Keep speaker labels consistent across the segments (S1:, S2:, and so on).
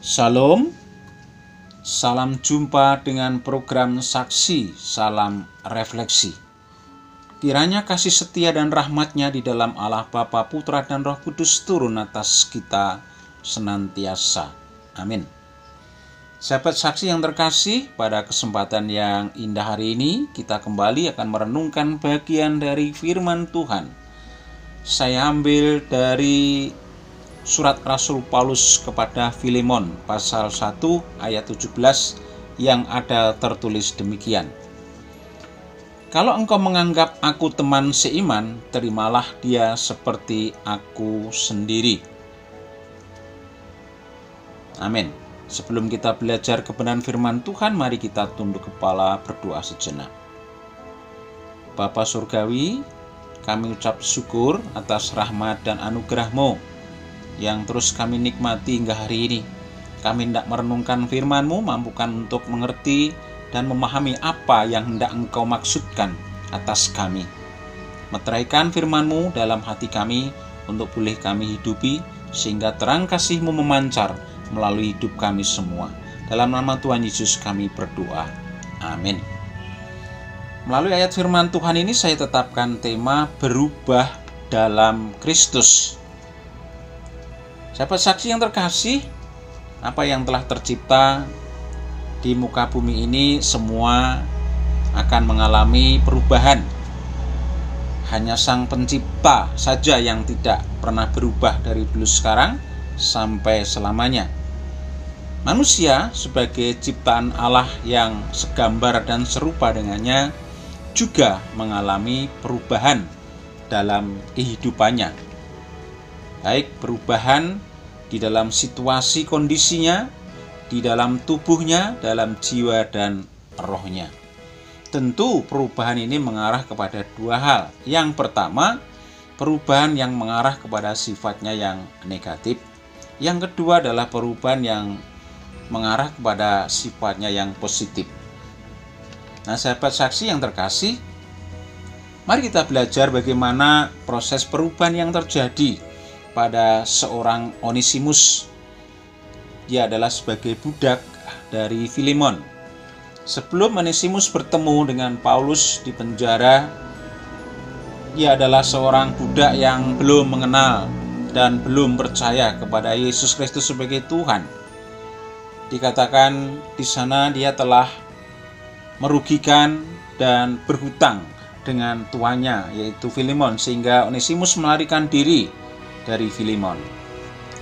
S1: Shalom, salam jumpa dengan program Saksi, salam refleksi. Kiranya kasih setia dan rahmat-Nya di dalam Allah Bapa, Putra, dan Roh Kudus turun atas kita senantiasa. Amin. Sahabat Saksi yang terkasih, pada kesempatan yang indah hari ini, kita kembali akan merenungkan bagian dari firman Tuhan. Saya ambil dari Surat Rasul Paulus kepada Filemon pasal 1 ayat 17 yang ada tertulis demikian. Kalau engkau menganggap aku teman seiman, terimalah dia seperti aku sendiri. Amin. Sebelum kita belajar kebenaran firman Tuhan, mari kita tunduk kepala berdoa sejenak. Bapa Surgawi, kami ucap syukur atas rahmat dan anugerah-Mu yang terus kami nikmati hingga hari ini. Kami hendak merenungkan firman-Mu, mampukan untuk mengerti dan memahami apa yang hendak Engkau maksudkan atas kami. Meteraikan firman-Mu dalam hati kami untuk boleh kami hidupi, sehingga terang kasih-Mu memancar melalui hidup kami semua. Dalam nama Tuhan Yesus kami berdoa. Amin. Melalui ayat firman Tuhan ini saya tetapkan tema berubah dalam Kristus. Sahabat Saksi yang terkasih, apa yang telah tercipta di muka bumi ini semua akan mengalami perubahan. Hanya Sang Pencipta saja yang tidak pernah berubah dari dulu sekarang sampai selamanya. Manusia sebagai ciptaan Allah yang segambar dan serupa dengannya juga mengalami perubahan dalam kehidupannya. Baik perubahan di dalam situasi kondisinya, di dalam tubuhnya, dalam jiwa dan rohnya. Tentu perubahan ini mengarah kepada dua hal. Yang pertama, perubahan yang mengarah kepada sifatnya yang negatif. Yang kedua adalah perubahan yang mengarah kepada sifatnya yang positif. Nah, sahabat Saksi yang terkasih, mari kita belajar bagaimana proses perubahan yang terjadi pada seorang Onesimus. Dia adalah sebagai budak dari Filemon. Sebelum Onesimus bertemu dengan Paulus di penjara, ia adalah seorang budak yang belum mengenal dan belum percaya kepada Yesus Kristus sebagai Tuhan. Dikatakan di sana dia telah merugikan dan berhutang dengan tuannya, yaitu Filemon, sehingga Onesimus melarikan diri dari Filemon.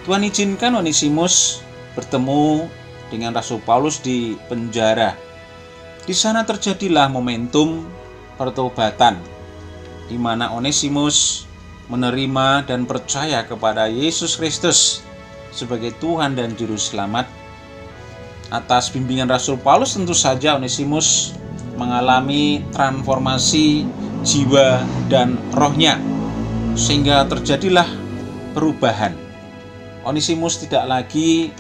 S1: Tuhan izinkan Onesimus bertemu dengan Rasul Paulus di penjara. Di sana terjadilah momentum pertobatan, di mana Onesimus menerima dan percaya kepada Yesus Kristus sebagai Tuhan dan Juru Selamat. Atas bimbingan Rasul Paulus tentu saja Onesimus mengalami transformasi jiwa dan rohnya, sehingga terjadilah perubahan. Onesimus tidak lagi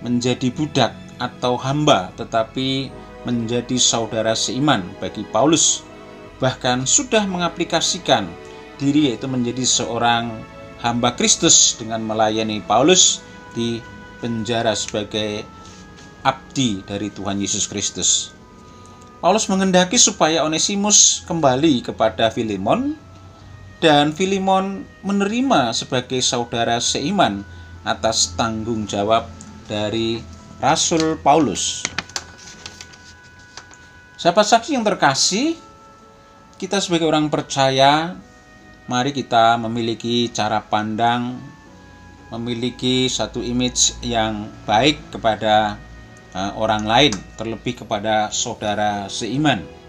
S1: menjadi budak atau hamba, tetapi menjadi saudara seiman bagi Paulus. Bahkan sudah mengaplikasikan diri, yaitu menjadi seorang hamba Kristus dengan melayani Paulus di penjara sebagai abdi dari Tuhan Yesus Kristus. Paulus menghendaki supaya Onesimus kembali kepada Filemon, dan Filemon menerima sebagai saudara seiman atas tanggung jawab dari Rasul Paulus. Sahabat Saksi yang terkasih, kita sebagai orang percaya, mari kita memiliki cara pandang, memiliki satu image yang baik kepada orang lain, terlebih kepada saudara seiman.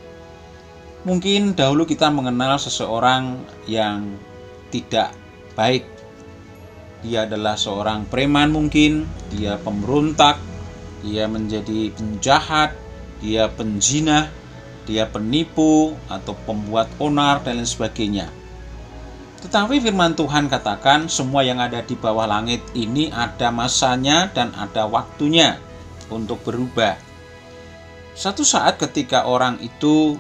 S1: Mungkin dahulu kita mengenal seseorang yang tidak baik. Dia adalah seorang preman mungkin, dia pemberontak, dia menjadi penjahat, dia penzina, dia penipu atau pembuat onar dan lain sebagainya. Tetapi firman Tuhan katakan semua yang ada di bawah langit ini ada masanya dan ada waktunya untuk berubah. Satu saat ketika orang itu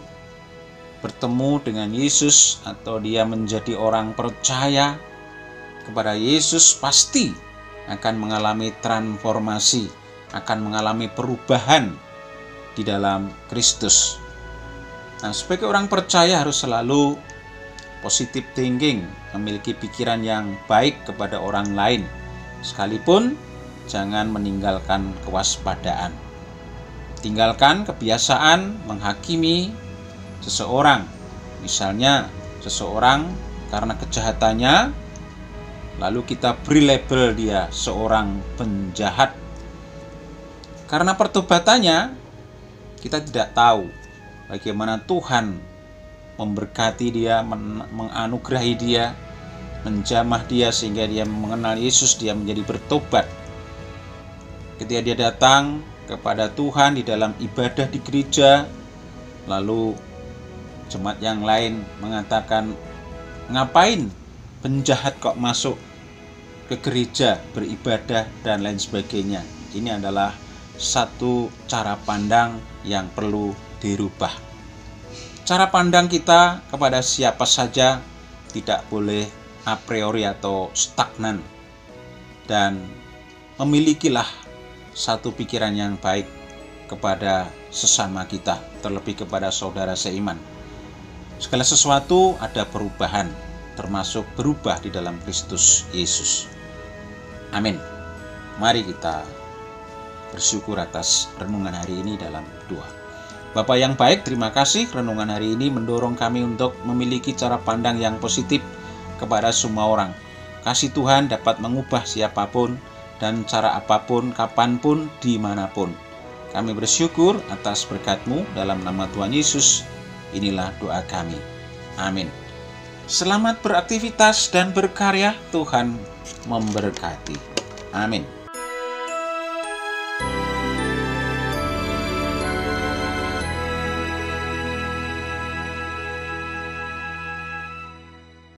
S1: bertemu dengan Yesus atau dia menjadi orang percaya kepada Yesus, pasti akan mengalami transformasi akan mengalami perubahan di dalam Kristus. Nah, sebagai orang percaya harus selalu positive thinking, memiliki pikiran yang baik kepada orang lain, sekalipun jangan meninggalkan kewaspadaan. Tinggalkan kebiasaan menghakimi seseorang. Misalnya, seseorang karena kejahatannya, lalu kita beri label dia seorang penjahat. Karena pertobatannya, kita tidak tahu bagaimana Tuhan memberkati dia, menganugerahi dia, menjamah dia sehingga dia mengenal Yesus, dia menjadi bertobat. Ketika dia datang kepada Tuhan di dalam ibadah di gereja, lalu jemaat yang lain mengatakan, ngapain penjahat kok masuk ke gereja beribadah dan lain sebagainya. Ini adalah satu cara pandang yang perlu dirubah. Cara pandang kita kepada siapa saja tidak boleh a priori atau stagnan, dan memilikilah satu pikiran yang baik kepada sesama kita, terlebih kepada saudara seiman. Segala sesuatu ada perubahan, termasuk berubah di dalam Kristus Yesus. Amin. Mari kita bersyukur atas renungan hari ini dalam doa. Bapa yang baik, terima kasih renungan hari ini mendorong kami untuk memiliki cara pandang yang positif kepada semua orang. Kasih Tuhan dapat mengubah siapapun dan cara apapun, kapanpun, dimanapun. Kami bersyukur atas berkat-Mu dalam nama Tuhan Yesus. Inilah doa kami. Amin. Selamat beraktivitas dan berkarya. Tuhan memberkati. Amin.